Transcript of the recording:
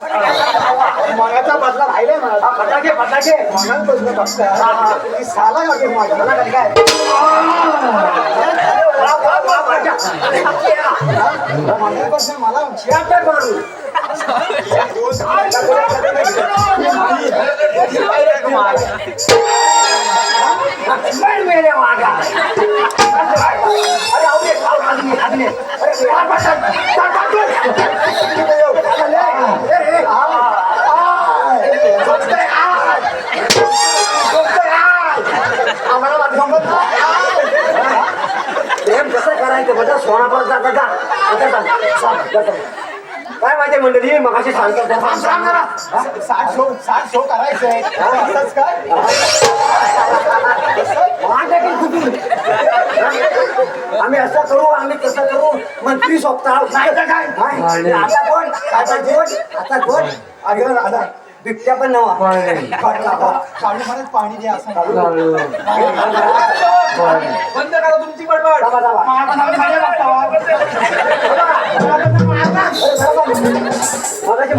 मगाचा बदला राहिलाय मला. फटाके फटाके मगाच बदला फक्त साला लागेल माझ्या मला कधी काय मगापासून मला शिराटर मारू मेरे मागा अरे आवडे आदमी अरे कसं करायचं बघा सोनापर्यंत जाता काय माहिती मंडळी मग अशी सांगतो साठ शो करायचंय असंच काय आम्ही असं करू आम्ही तसं करू मंत्री सोपता काय आता कोण आता कोण अगं दादा बिबट्या पण नवा काळू म्हणत पाणी द्या असं बंद करा तुमची बडबड. मगाशी